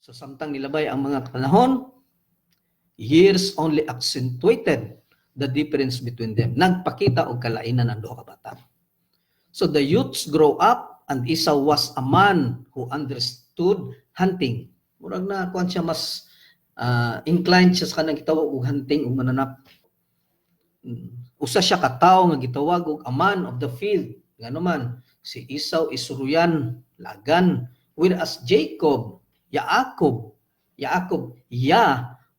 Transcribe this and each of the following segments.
So samtang nilabay ang mga panahon, years only accentuated the difference between them. Nagpakita og kalainan ang duha ka bata. So the youths grow up, and Esau was a man who understood hunting. Murag na kuan siya mas inclined siya sa kanang gitawag og hunting ug mananap. Usa siya ka tawo nga gitawag og a man of the field. Ngano man si Esau isuruyan, lagan, whereas Jacob,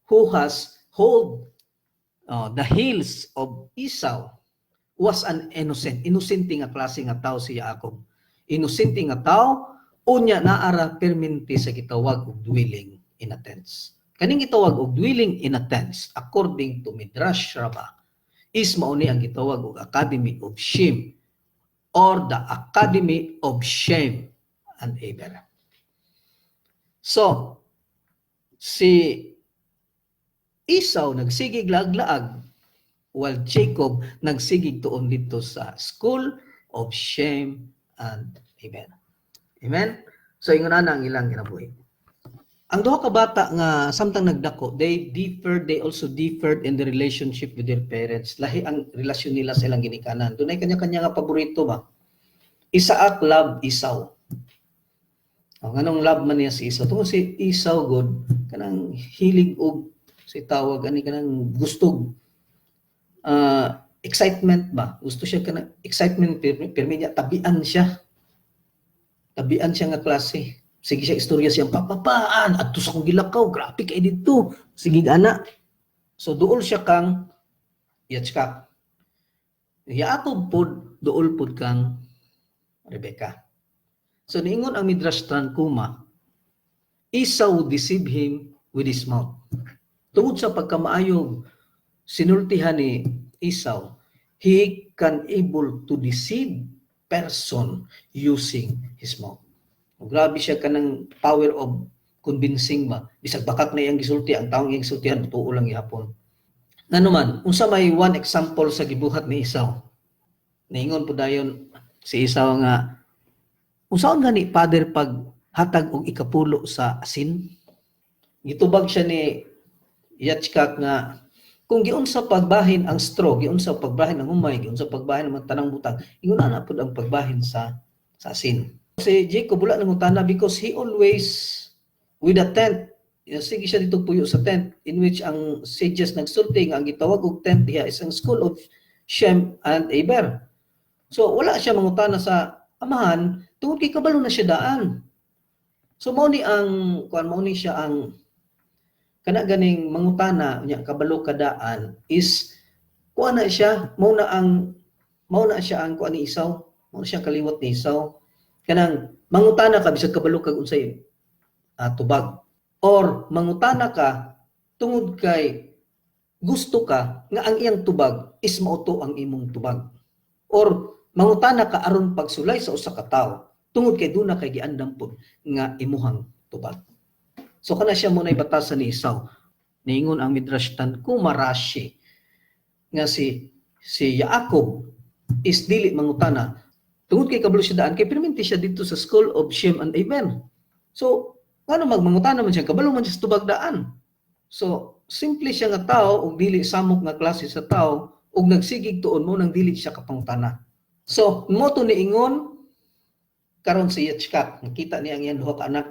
who has hold the heels of Esau, was an innocent nga klase nga tao si Jacob. Innocent nga tao, unya naara perminti sa gitawag og dwelling in a tents. Kaning gitawag og dwelling in a tents, according to Midrash Rabbah, is mauni ang gitawag og Academy of Shem, or the Academy of Shem and Eber. So, si Esau nagsigig laag-laag, while Jacob nagsigig tuon dito sa school of Shem and Eber. Amen? So, ingon na ang ilang kinabuhi. Ang duha ka bata nga samtang nagdako, they also differed in the relationship with their parents. Lahi ang relasyon nila sa ilang ginikanan. Dunay kanya-kanya nga paborito ba? Isaac love Esau. Nganong love man niya si Esau? Tungkol si Esau god kanang hilig og si tawag ani kanang gustog excitement ba? Gusto siya kanang excitement pero niya tabian siya. Tabian siya nga klase. Sige siya istorya siyang papapaan adto sa kong gilakaw, grabe kay dito. Sige ana. So duol siya kang Yitzchak. Yaakov pod duol pod kang Rebecca. So niingon ang Midrash Tanhuma, Esau deceived him with his mouth. Tungod sa pagkamaayog sinultihan ni Esau, he can able to deceive person using his mouth. Grabe siya kanang power of convincing ba. Bisag bakak na iyang gisulti, ang taong iyang gisultihan, tuo lang ihapon. Nanuman, unsa may one example sa gibuhat ni Esau. Naingon po dayon si Esau nga, unsaon gani father pag hatag og ikapulo sa asin? Gitubag siya ni Yitzchak nga, kung giunsa pagbahin ang straw, giunsa pagbahin ang humay, giunsa pagbahin ang tanang butang, ingon na pud ang pagbahin sa asin. Si Jacob wala nangutana because he always with a tent. Sige siya dito puyo sa tent in which ang sages nagsulti nga ang gitawag og tent diha is ang school of Shem and Eber. So wala siya mangutana sa amahan tungod kay kabalo na siya daan. So mao ni siya ang kana ganing mangutana nya kabalo ka daan is kuan na siya mao na siya ang kuan ni Esau, mao siya kaliwat ni Esau. Kanang mangutana ka bisag kabalo kag unsay tubag, or mangutana ka tungod kay gusto ka nga ang iyang tubag is mauto ang imong tubag, or mangutana ka aron pagsulay sa usa ka tawo tungod kay duna kay giandam pod nga imuhang tubag. So kana siya mo nay batasan ni Esau. Niingon ang Midrash Tanhuma Rashi nga si Jacob is dili mangutana tungod kay kabalo siya daan, kay perminti siya dito sa school of Shem and Eber. So, ano magmangutana man siya, kabalo man siya sa tubag daan. So, simple siya nga tao, ug dili samok nga klase sa tao, ug nagsigig tuon mo nang dili siya kapangutana. So, mo to niingon, karon si Yitzchak, nakita niya ang iyang duha ka anak.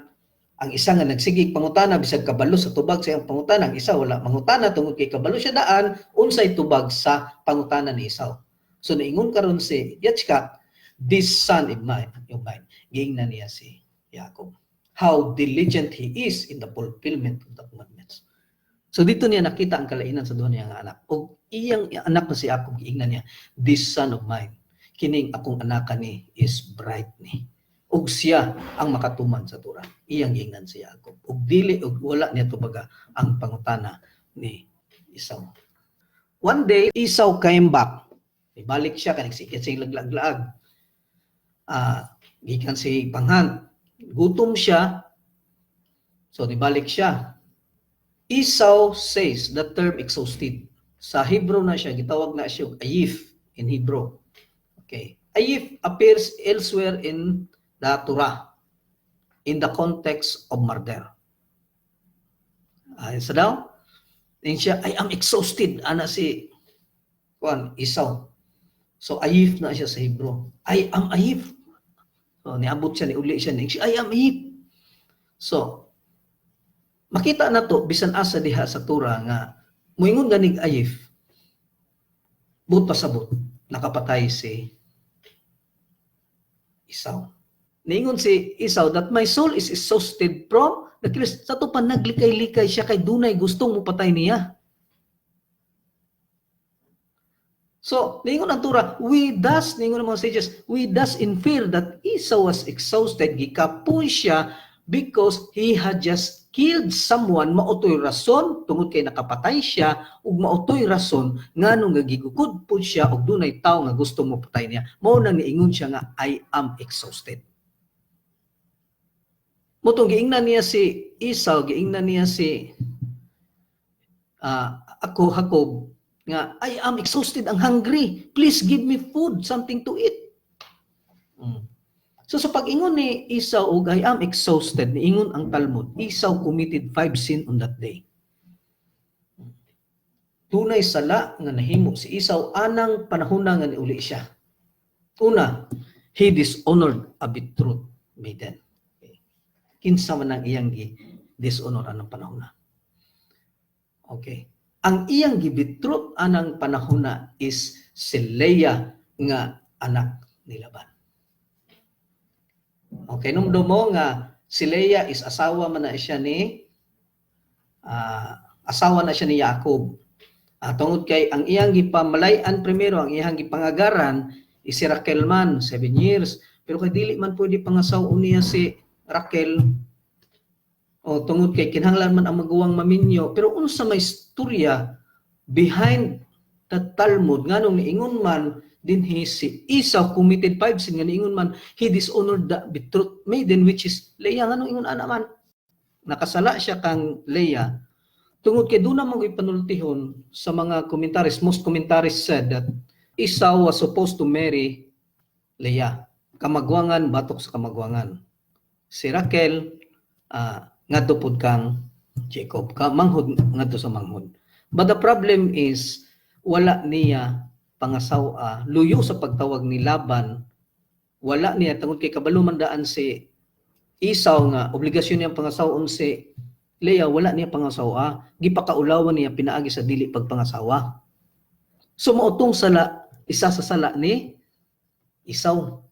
Ang isa nga nagsigig pangutana, bisag kabalo sa tubag sa iyang pangutana, ang isa wala mangutana, tungod kay kabalo siya daan, unsay tubag sa pangutana ni Esau. So, niingon karon si Yitzchak, this son of mine, giingnan niya si Jacob. How diligent he is in the fulfillment of the commandments. So dito niya nakita ang kalainan sa duha niyang anak. O iyang anak na si Jacob, giingnan niya, this son of mine, kining akong anak ni is bright ni. Og siya ang makatuman sa Torah. Iyang giingnan si Jacob. Og dili og wala niya tubaga ang pangutana ni Esau. One day, Esau came back. Ibalik siya kanig sikit sa laglag-lag. Gikan si panghan, gutom siya, so nibalik siya. Esau says the term exhausted. Sa Hebrew na siya, gitawag na siya ayif in Hebrew. Okay. Ayif appears elsewhere in the Torah in the context of murder. Sa daw, din siya, I am exhausted. Ana si Esau. So, ayif na siya sa Hebrew. I am ayif. So, niabot siya, niuli siya, I am ayif. So, makita na to, bisan asa diha sa Torah nga, muingon ganig ayif, but pasabot, nakapatay si Esau. Niingon si Esau that my soul is exhausted from the kilis. Sa to pa naglikay-likay siya kay dunay gustong mupatay niya. So, niingon ang Torah, niingon ang mga sages, we thus infer that Esau was exhausted, gikapoy siya because he had just killed someone, mautoy rason, tungod kay nakapatay siya, ug mautoy rason, nganong nagigukod po siya, ug dunay tao nga gusto mo patay niya. Mao nang niingon siya nga, I am exhausted. Motong giingnan niya si Esau, giingnan niya si Jacob, nga, I am exhausted, ang hungry. Please give me food, something to eat. So sa pag-ingon ni Esau og I am exhausted, niingon ang Talmud, Esau committed 5 sins on that day. Tunay sala nga nahimo si Esau anang panahon nga niuli siya. Una, he dishonored a betrothed maiden. Kinsa man ang iyang dishonor anang panahon na. Okay. Ang iyang gibitrot anang panahon na is si Leah nga anak ni Laban. Okay, numdo mo nga si Leah is asawa man na siya ni Jacob. Tungod kay ang iyang gipamalayan primero, ang iyang gipangagaran is si Raquel man 7 years, pero kay dili man pwede pangasaw niya si Raquel. Tungod kay kinahanglan man ang maguwang maminyo, pero unsa may istorya behind the Talmud nganong niingon man dinhi si Esau committed 5 sins, nga niingon man he dishonored the betrothed maiden which is Leah. Nganong ingon ana man nakasala siya kang Leah tungod kay duna mo ipanultihon sa mga commentaries. Most commentaries said that Esau was supposed to marry Leah, kamagwangan batok sa kamagwangan. Si Raquel ngadto pud kang Jacob, manghod ngadto sa manghod. But the problem is wala niya pangasawa, luyo sa pagtawag ni Laban, wala niya tungod kay kabalo man daan si Esau nga obligasyon niya pangasawon si Leah, wala niya pangasawa, gipakaulawan niya pinaagi sa dili pagpangasawa. So mautong sala, isa sa sala ni Esau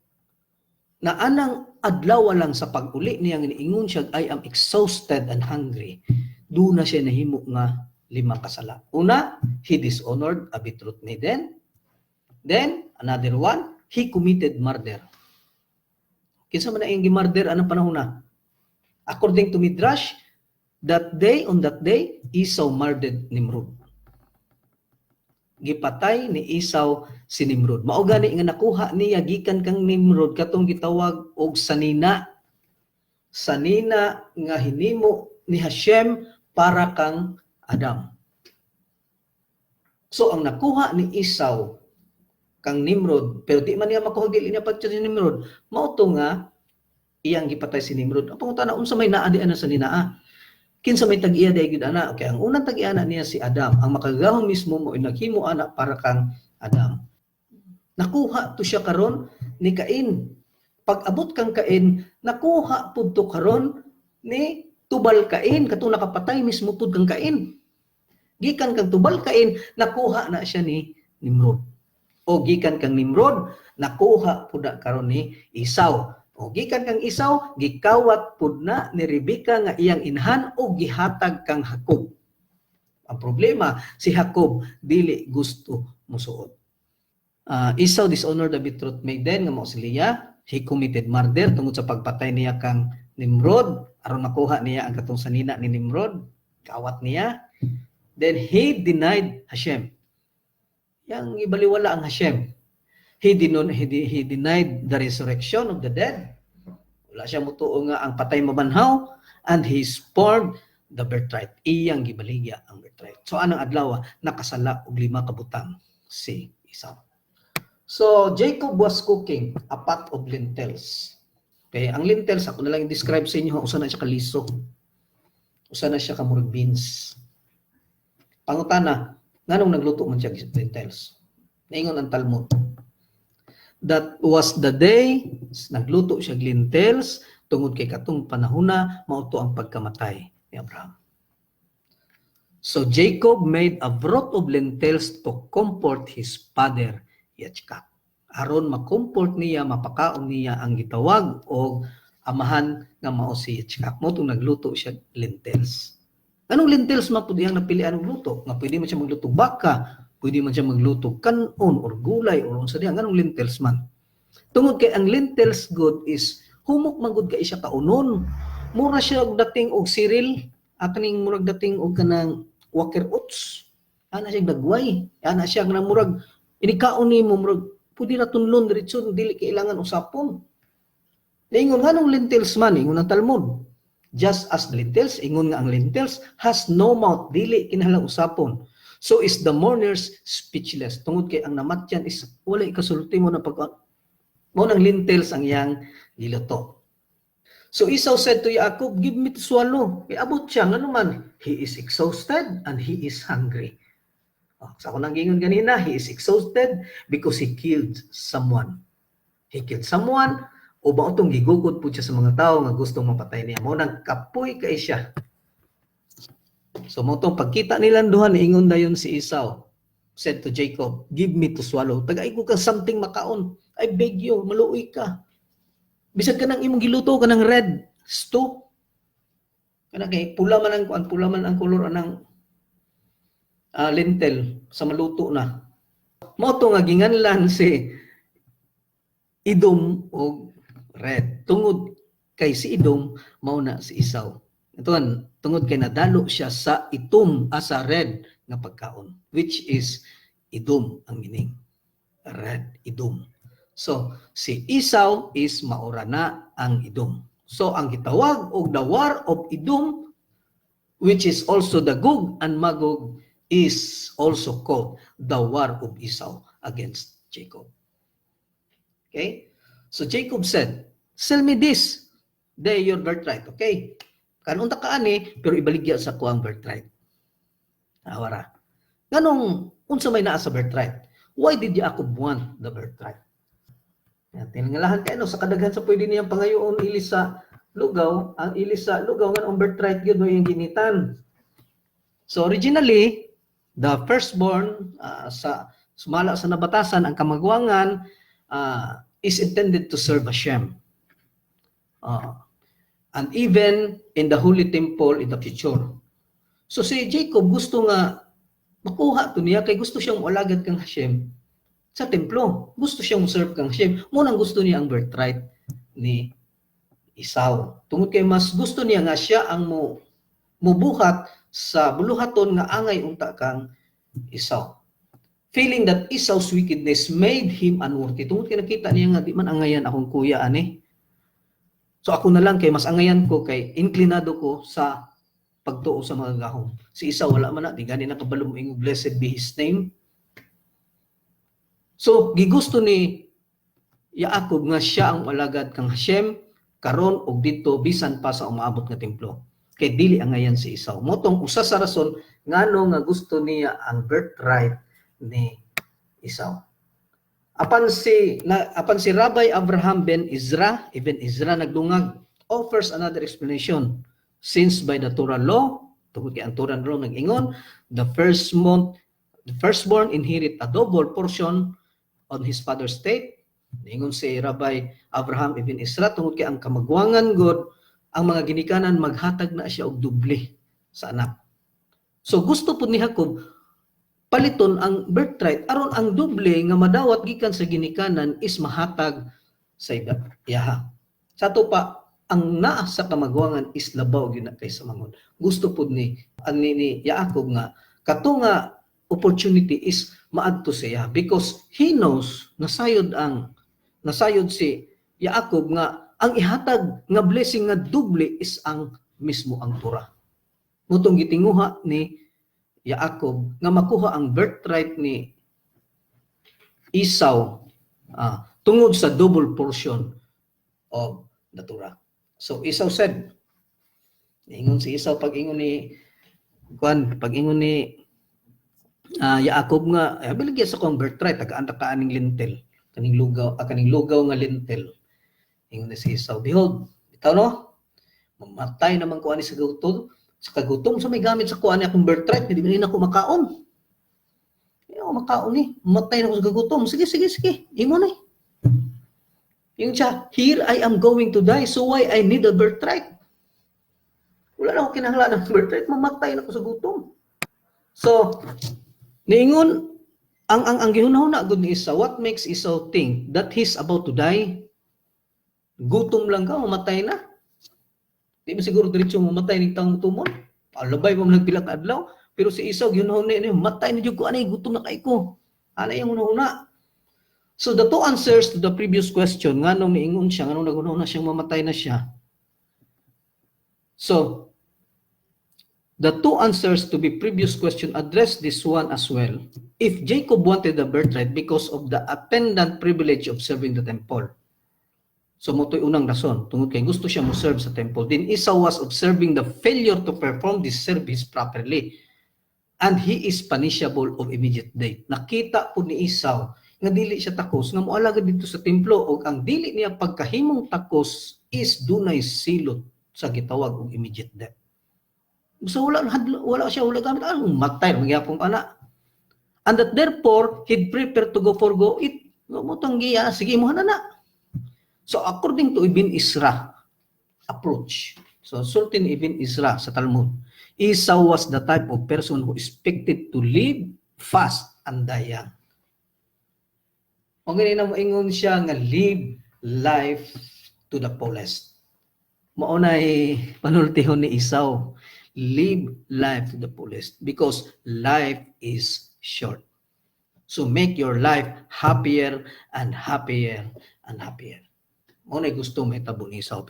na anang adlaw lang sa pag-uli niya nga niingon siya I am exhausted and hungry. Doon na siya nahimo nga 5 kasala. Una, he dishonored a betrothed maiden. Then, another one, he committed murder. Kinsa man ang gi-murder anong panahon na? According to Midrash, on that day, Esau murdered Nimrod. Gipatay ni Esau si Nimrod. Mao gani nga nakuha niya gikan kang Nimrod katong gitawag og sanina. Sanina nga hinimo ni Hashem para kang Adam. So ang nakuha ni Esau kang Nimrod, pero di man niya makuha dili niya pagtya si Nimrod, mao to nga iyang gipatay si Nimrod. Ang pangutana unsa may naa di ana sa ninaa? Kinsa may tag-iya day gid ana? Okay, ang unang tag-iya na niya si Adam. Ang makagahom mismo mo naghimo ana para kang Adam. Nakuha to siya karon ni Cain. Pag abot kang Cain, nakuha pud to karon ni Tubal Cain, katong nakapatay mismo pud kang Cain. Gikan kang Tubal Cain, nakuha na siya ni Nimrod. O gikan kang Nimrod, nakuha pud karon ni Esau. O gikan kang Esau, gikawat pud na ni Rebecca nga iyang inhan o gihatag kang Jacob. Ang problema, si Jacob dili gusto musuod. Esau dishonored the betrothed maiden nga mao si Leah. He committed murder tungod sa pagpatay niya kang Nimrod aron makuha niya ang katong sanina ni Nimrod. Kawat niya. Then he denied Hashem. Yang ibaliwala ang Hashem. He denied the resurrection of the dead. Wala siya mutuo nga ang patay mabanhaw, and he spurned the birthright. Iyang gibaligya ang birthright. So anong adlaw nakasala og 5 kabutang si Esau. So Jacob was cooking a pot of lentils. Okay, ang lentils ako na lang i-describe sa inyo usa na siya kaliso. usa na siya ka murag beans. Pangutana, nganong nagluto man siya og lentils? Naingon ang Talmud. That was the day nagluto siya og lentils tungod kay katong panahona mao to ang pagkamatay ni Abraham. So Jacob made a broth of lentils to comfort his father Yitzchak. Aron makomfort niya, mapakaon niya ang gitawag og amahan nga mao si Yitzchak. Mo tong nagluto siya lentils. Anong lentils man pud iyang napilian og luto? Nga pwede man siya magluto baka, pwede man siya magluto kanon or gulay or unsa diha, anong lentils man. Tungod kay ang lentils good is humok man gud kay siya kaunon. Mura siya og dating og cereal, akaning murag dating og kanang Walker Oats. Ana siya dagway. Ana siya nga murag inikaon nimo murag pwede ra tunlon diretso dili kailangan usapon. Ingon nganong lentils man ingon ang Talmud. Just as the lentils, ingon nga ang lentils has no mouth, dili kinahanglan usapon. So is the mourners speechless. Tungod kay ang namatyan is wala ikasulti mo na pag mo nang lentils ang iyang giluto. So Esau said to Jacob, give me to swallow. Kaya abot siya, nga naman, he is exhausted and he is hungry. Sa ako nang gingon ganina, he is exhausted because he killed someone. He killed someone, o ba itong gigugod po siya sa mga tao nga gustong mapatay niya. Mo nang kapoy kay siya. So mo itong pagkita nilang duha, niingon dayon si Esau, said to Jacob, give me to swallow. Tagay ko ka something makaon. I beg you, maluoy ka. Bisag ka nang imong giluto ka ng red stew. Kana kay pula man ang kolor anang lentil sa maluto na. Mo to nga ginganlan si Edom og red. Tungod kay si Edom mao na si Esau. Ituan tungod kay nadalo siya sa itom asa red nga pagkaon, which is Edom ang meaning. Red, Edom. So, si Esau is maura na ang Edom. So, ang gitawag og the war of Edom, which is also the Gog and Magog, is also called the war of Esau against Jacob. Okay? So, Jacob said, sell me this, they your birthright. Okay? Kanunta ka ani, pero ibaligya sa ko ang birthright. Awara. Ganong, unsa may naa sa birthright? Why did Jacob want the birthright? Tinangalahan kayo sa kadaghan sa pwede niyang pangayoon ilis sa lugaw, ang ilis sa lugaw nga ang birthright gyud mo yung ginitan. So originally, the firstborn sa sumala sa nabatasan ang kamagwangan is intended to serve Hashem. And even in the holy temple in the future. So si Jacob gusto nga makuha to niya kay gusto siyang moalagad kang Hashem sa templo. Gusto siyang serve kang Hashem. Munang gusto niya ang birthright ni Esau. Tungod kay mas gusto niya nga siya ang mubuhat sa buluhaton nga angay unta kang Esau. Feeling that Esau's wickedness made him unworthy. Tungod kay nakita niya nga di man angayan akong kuya ani. So ako na lang kay mas angayan ko kay inklinado ko sa pagtuo sa mga gahom. Si Esau wala man na, di gani nakabalo mo ingog blessed be his name. So, gigusto ni Jacob nga siya ang alagad kang Hashem karon og dito bisan pa sa umaabot nga templo. Kay dili angayan si Esau. Motong usa sa rason ngano nga gusto niya ang birthright ni Esau. Apan si Rabbi Abraham ben Ezra, even Ezra nagdungag, offers another explanation. Since by the Torah law, tungod kay ang Torah law nag-ingon, the firstborn inherit a double portion on his father's state. Ingon si Rabbi Abraham ibn Ezra tungod kay ang kamagwangan god ang mga ginikanan maghatag na siya og doble sa anak. So gusto pud ni Jacob paliton ang birthright aron ang doble nga madawat gikan sa ginikanan is mahatag sa iyaha. Sa to pa ang naa sa kamagwangan is labaw gyud na kay sa mangon. Gusto pud ni Jacob nga kato nga opportunity is maadto siya because he knows nasayod si Jacob nga ang ihatag nga blessing nga doble is ang mismo ang Torah. Mutong gitinguha ni Jacob nga makuha ang birthright ni Esau tungod sa double portion of the Torah. So Esau said, Ingon si Esau pag-ingon ni pag-ingon ni Yaakov nga, bilagyan sa kong birthright, tagaan ka aning lintel, kaning lugaw nga lintel. Ingon ni si Esau, behold, bitaw no, mamatay naman ko ani sa gutom, sa kagutom, so may gamit sa kuha ni akong birthright, hindi rin ako makaon. Hindi ako makaon ni, mamatay na ako sa kagutom, sige, ingon ni. Yung siya, here I am going to die, so why I need a birthright? Wala na ako kinahanglan ng birthright, mamatay na ako sa gutom. So, niingon, ang gihunahuna gud ni Esau, what makes Esau think that he's about to die? Gutom lang ka, mamatay na. Di ba siguro diretso mamatay ni taong tumon? Palabay pa man nagpila ka adlaw, pero si Esau gihunahuna ni matay na jud ko ani, gutom na kay ko. Ana yung hunahuna. So the two answers to the previous question, nganong niingon siya, nganong nagunahuna siyang mamatay na siya. So, the two answers to the previous question address this one as well. If Jacob wanted the birthright because of the attendant privilege of serving the temple, so moto'y unang rason, tungod kay gusto siya mo serve sa temple, then Esau was observing the failure to perform this service properly, and he is punishable of immediate death. Nakita po ni Esau nga dili siya takos, nga moalagad dito sa templo, o ang dili niya pagkahimong takos is dunay silot sa gitawag og immediate death. So wala gamit, matay, magyapong ana. And that therefore, he'd prepare to forgo it. Mutang giya, sige mo na. So according to Ibn Isra approach, so certain Ibn Isra sa Talmud, Esau was the type of person who expected to live fast and die young. Ang ganyan na moingon siya nga live life to the fullest. Maunay panultihon ni Esau, live life to the fullest because life is short. So make your life happier and happier and happier. Maunay gusto may tabo ni Esau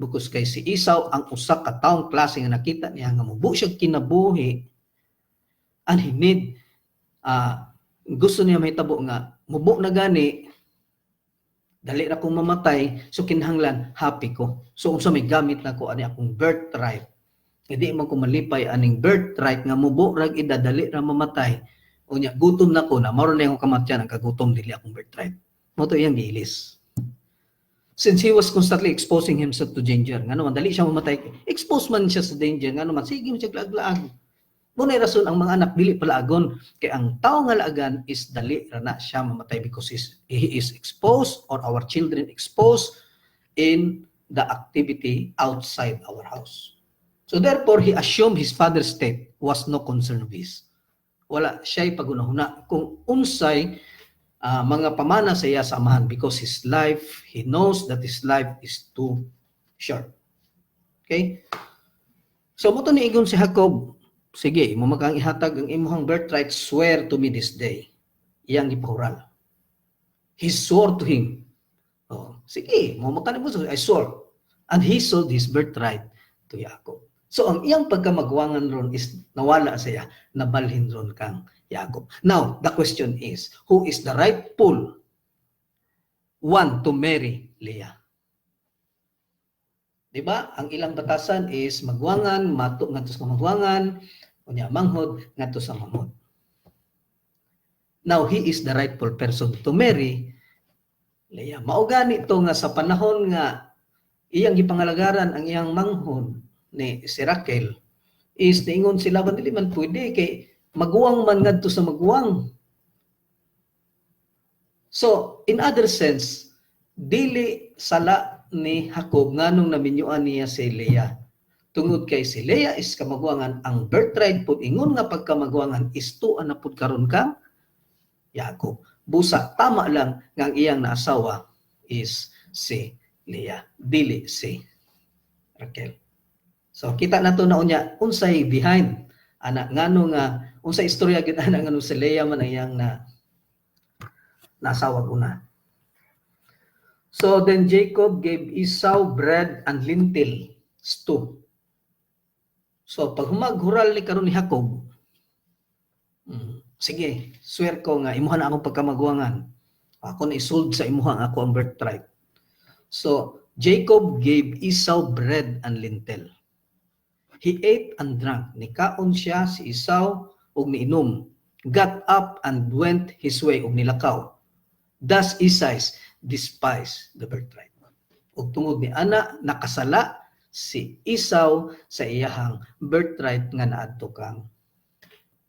because kay si Esau ang usa ka taong klase nga nakita niya nga mubo siya kinabuhi and he need gusto niya may tabo nga mubo na gani dali na kong mamatay, so kinahanglan happy ko. So unsa may gamit na ko ani akong birthright. Hindi man ko malipay aning birthright nga mubo rag idadali ra mamatay. Unya gutom na ko na mao na akong kamatyan ang kagutom dili akong birthright. Mo to iyang giilis. Since he was constantly exposing himself to danger, ngano man dali siya mamatay, expose man siya sa danger, ngano man sige mo siya laag-laag. Muna rason ang mga anak dili palaagon kay ang tao nga laagan is dali ra na siya mamatay because he is exposed or our children exposed in the activity outside our house. So therefore he assumed his father's state was no concern of his. Wala siya'y pagunahuna kung unsay mga pamana sa iya sa amahan because his life, he knows that his life is too short. Okay? So mo to niigon si Jacob, sige, imo makang ihatag ang imong birthright, swear to me this day. Iyang gipahural. He swore to him. Oh, sige, mo makan mo, I swore. And he sold his birthright to Jacob. So ang iyang pagkamagwangan ron is nawala sa iya, nabalhin ron kang Jacob. Now, the question is, who is the rightful one to marry Leah? Diba? Ang ilang batasan is magwangan, mato ngadto sa magwangan, unya manghod ngadto sa manghod. Now, he is the rightful person to marry Leah. Mao gani to nga sa panahon nga iyang gipangalagaran ang iyang manghod ni si Raquel is niingon sila ba dili man pwede kay magwang man ngadto sa magwang. So, in other sense, dili sala ni Jacob nganong naminyuan niya si Leah. Tungod kay si Leah is kamagwangan, ang birthright pud ingon nga pagkamagwangan is tuan na pud karon kang Jacob. Busa tama lang nga ang iyang naasawa is si Leah, dili si Raquel. So kita nato na unya unsay behind ana ngano nga unsay istorya gid ana ngano si Leah man ang iyang naasawa una. So then Jacob gave Esau bread and lentil stew. So pag humaghural ni karon ni Jacob, sige, swear ko nga imuha na akong pagkamagwangan. Ako na isold sa imuha ako ang birthright. So Jacob gave Esau bread and lentil. He ate and drank. Nikaon siya si Esau ug niinom. Got up and went his way ug nilakaw. Thus Esau despised the birthright. Ug tungod ni ana nakasala si Esau sa iyahang birthright nga naadto kang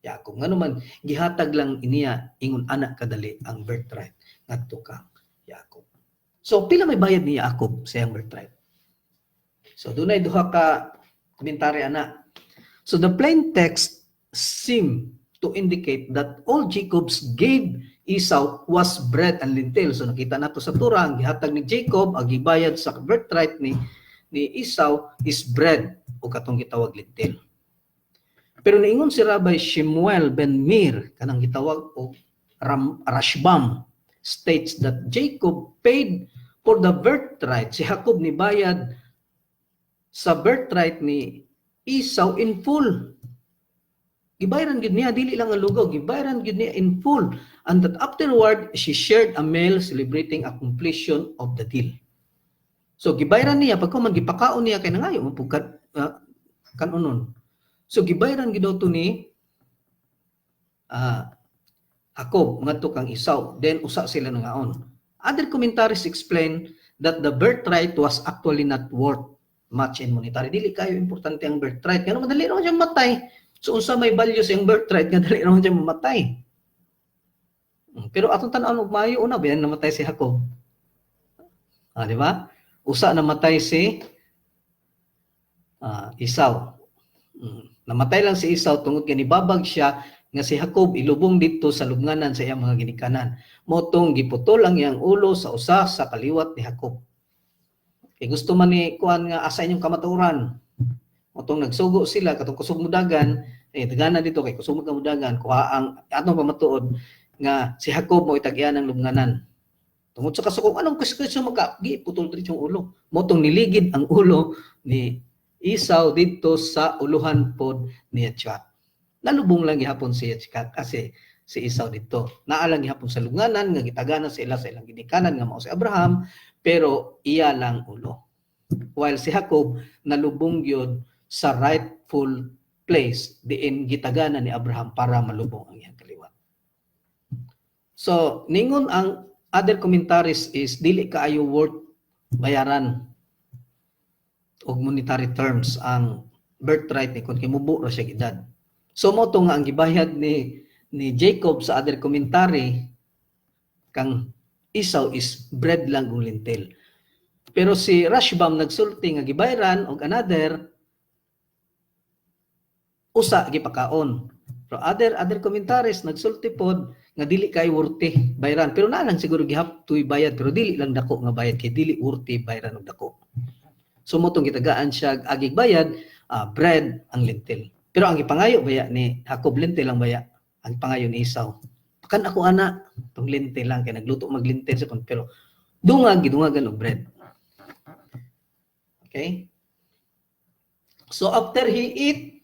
Yakob. Nga naman gihatag lang iniya ingon ana kadali ang birthright ngadto kang Yakob. So pila may bayad ni Yakob sa iyang birthright? So dunay duha ka komentary ana. So the plain text seem to indicate that all Jacob's gave Esau was bread and lentil. So nakita nato sa Torah ang gihatag ni Jacob ang gibayad sa birthright ni Esau is bread o katong gitawag lentil. Pero niingon si Rabbi Shemuel ben Mir kanang gitawag og Rashbam states that Jacob paid for the birthright. Si Jacob ni bayad sa birthright ni Esau in full. Gibayaran gid niya, dili lang ang lugaw, gibayaran gid niya in full. And that afterward, she shared a meal celebrating a completion of the deal. So gibayaran niya, pagka man gipakaon niya, kay nangayo, mapugkat kanunon. So gibayaran gid daw to ni Jacob, ngadto kang Esau. Then usa sila nangaon. Other commentaries explain that the birthright was actually not worth much in monetary. Dili kayo importante ang birthright. Kaya madali naman siya matay. So unsa may value sa yung birthright, nga dali naman siya mamatay. Pero atong tan-aw mayo una biyan namatay si Jacob. Di ba? Usa namatay si Esau. Namatay lang si Esau tungod kay nibabag siya nga si Jacob ilubong dito sa lubnganan sa iyang mga ginikanan. Motong giputol ang iyang ulo sa usa sa kaliwat ni Jacob. Kay gusto man ni kuan nga asa inyong kamaturan. Motong nagsugo sila katong kusog mudagan, dagana dito kay kusog mudagan, kuha ang atong pamatuod nga si Jacob mo itagyan ng lubnganan. Tungod sa kasukog anong kasukog magkagi putol dito yung ulo. Motong niligid ang ulo ni Esau dito sa uluhan pod ni Yatskat. Nalubong lang gihapon si Yatskat kasi si Esau dito. Naalang gihapon sa lubnganan nga gitagana sa ilang ginikanan nga mao si Abraham. Pero iya lang ulo. While si Jacob nalubong yun sa rightful place diin gitagana ni Abraham para malubong ang iyang kaliwat. So, ningon ang other commentaries is dili kaayo worth bayaran og monetary terms ang birthright ni kun kimubo ra siya gidad. So mo to nga ang gibayad ni Jacob sa other commentary kang Esau is bread lang ug lentil. Pero si Rashbam nagsulti nga gibayaran og another usa gipakaon. Pero other commentaries nagsulti pod nga dili kay worthy bayaran. Pero na lang siguro gihaptoy bayad pero dili lang dako nga bayad kay dili worthy bayaran og dako. So mo tong gitagaan siya agig bayad bread ang lentil. Pero ang gipangayo baya ni Jacob lentil lang baya. Ang pangayo ni Esau kan ako ana tong lentil lang kay nagluto maglentil sa kon pero dungagan og bread. Okay? So after he ate,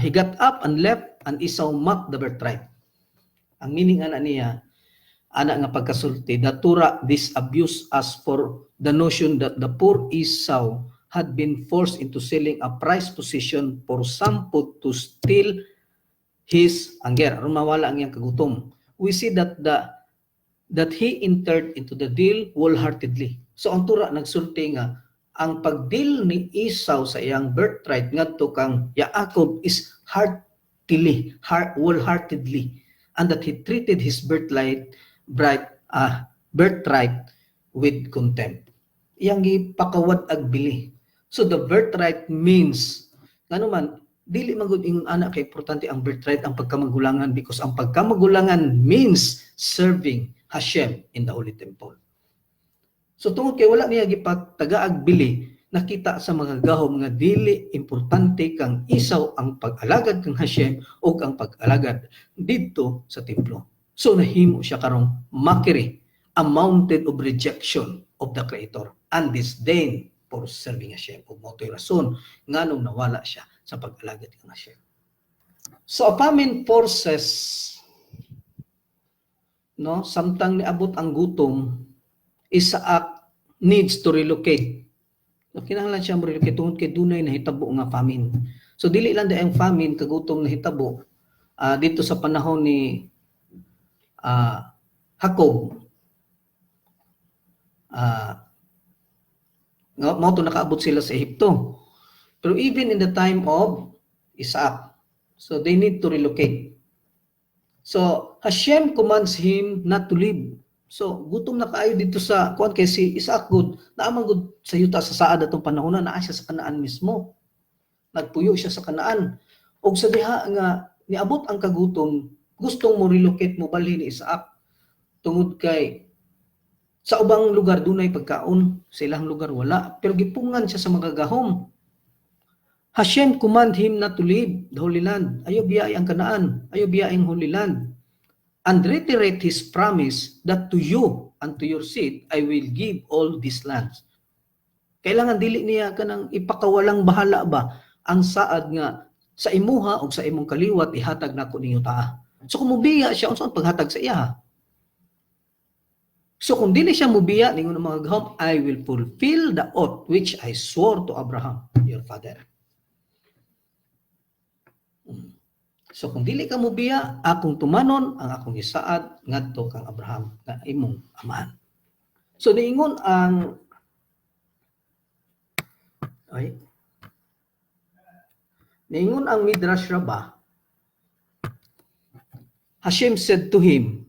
he got up and left and Esau mocked the birthright. Ang meaning ana niya ana nga pagkasulti the Torah disabuse us for the notion that the poor Esau had been forced into selling a prized position for some food to steal his anger, aron mawala ang iyang kagutom. We see that he entered into the deal wholeheartedly. So ang Torah nagsulti nga ang pagdeal ni Esau sa iyang birthright ngadto kang Yaakov is wholeheartedly, and that he treated his birthright with contempt. Iyang gipakawad ag bili. So the birthright means ngano man dili man gud ing anak kay importante ang birthright ang pagkamagulangan because ang pagkamagulangan means serving Hashem in the Holy Temple. So tungod kay wala niya gipatagaag bili, nakita sa mga gahom nga dili importante kang Esau ang pag-alagad kang Hashem o ang pag-alagad dito sa templo. So nahimo siya karong mockery, a mountain of rejection of the Creator and disdain for serving Hashem. O moto'y rason nganong nawala siya sa pag-alagad kang Hashem. So famine forces, no, samtang niabot ang gutom, Isaac needs to relocate So kinahanglan siya mo-relocate tungod kay dunay nahitabo nga famine. So dili lang ang famine kagutom na hitabo dito sa panahon ni Jacob. Mao to nakaabot sila sa Ehipto. Pero even in the time of Isaac, so they need to relocate. So Hashem commands him not to leave. So gutom na kaayo dito sa kuan kay si Isaac good, naamang good sa yuta sa saad atong panahon na naa siya sa Kanaan mismo. Nagpuyo siya sa Kanaan. Og sa diha nga niabot ang kagutom, gustong mo relocate mo balhin ni Isaac tungod kay sa ubang lugar dunay pagkaon, sa ilang lugar wala, pero gipungan siya sa magagahom. Hashem command him not to leave the Holy Land. Ayaw biyay ang Kanaan, ayaw biyay ang Holy Land. And reiterate his promise that to you and to your seed I will give all these lands. Kailangan dili niya kanang ipakawalang bahala ba ang saad nga sa imuha o sa imong kaliwat ihatag nako ninyo taa. So kung mubiya siya unsa ang paghatag sa iya? So kung dili siya mubiya ningon ang mga gahom, I will fulfill the oath which I swore to Abraham, your father. So kung dili ka mubiya, akong tumanon ang akong isaad ngadto kang Abraham nga imong amahan. So niingon ang Midrash Rabbah, Hashem said to him,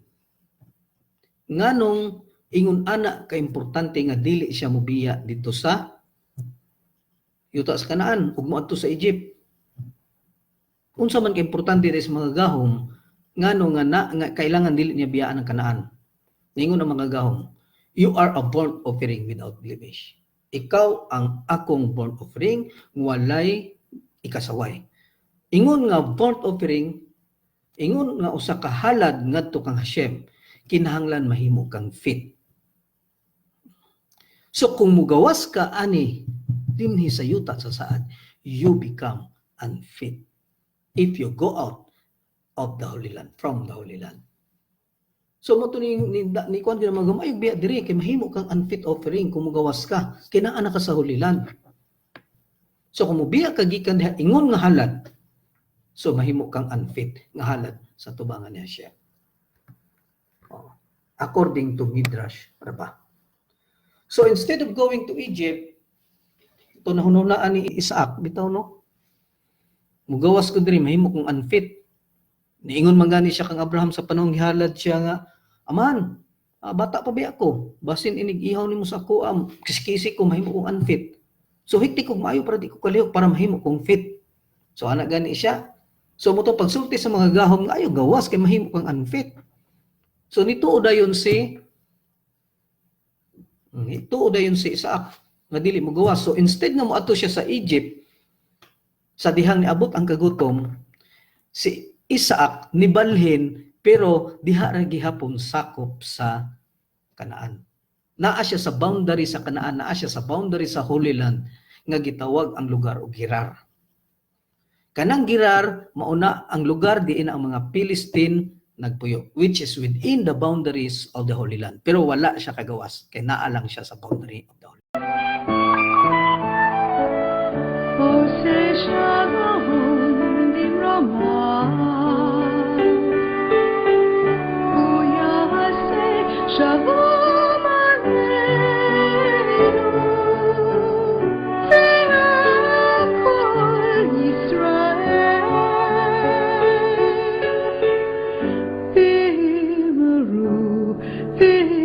nganong ingon ana ka importante nga dili siya mobiya dito sa yuta sa Kanaan ug moadto sa Egypt. Unsa man ka importante sa mga gahom ngano nga kailangan dili niya biyaan ang Kanaan. Ningon ang mga gahom, you are a burnt offering without blemish. Ikaw ang akong burnt offering walay ikasaway. Ingon nga burnt offering, ingon nga usa ka halad ngadto kang Hashem, kinahanglan mahimo kang fit. So kung mugawas ka ani dinhi sa yuta sa saad, you become unfit if you go out of the Holy Land, from the Holy Land. So mo to ni kuan gyud magamayo biya diri kay mahimo kang unfit offering kung mugawas ka kinaa ka sa Holy Land. So kung mubiya ka gikan diha ingon nga halad, so mahimo kang unfit nga halad sa tubangan ni Hashem. According to Midrash Rabbah. So instead of going to Egypt, ito na hununaan ni Isaac, bitaw no? Mugawas ko diri, mahimo kong unfit. Niingon man gani siya kang Abraham sa panahong gihalad siya nga, aman, bata pa ba ako? Basin inig ihaw nimo sa ako, kiskisi ko mahimo kong unfit. So hikti ko maayo para di ko kalihok para mahimo kong fit. So anak gani siya. So mo to pagsulti sa mga gahom nga ayo gawas kay mahimo kang unfit. So nituo dayon si Isaac nga dili mo gawas. So instead nga moadto siya sa Egypt sa dihang niabot ang kagutom, si Isaac nibalhin pero diha ra gihapon sakop sa Kanaan. Naa siya sa boundary sa Kanaan, naa siya sa boundary sa Holy Land nga gitawag ang lugar og Gerar. Kanang Gerar mauna ang lugar diin ang mga Philistine nagpuyo, which is within the boundaries of the Holy Land. Pero wala siya kagawas, kaya naalang siya sa boundary of the Holy Land. Hey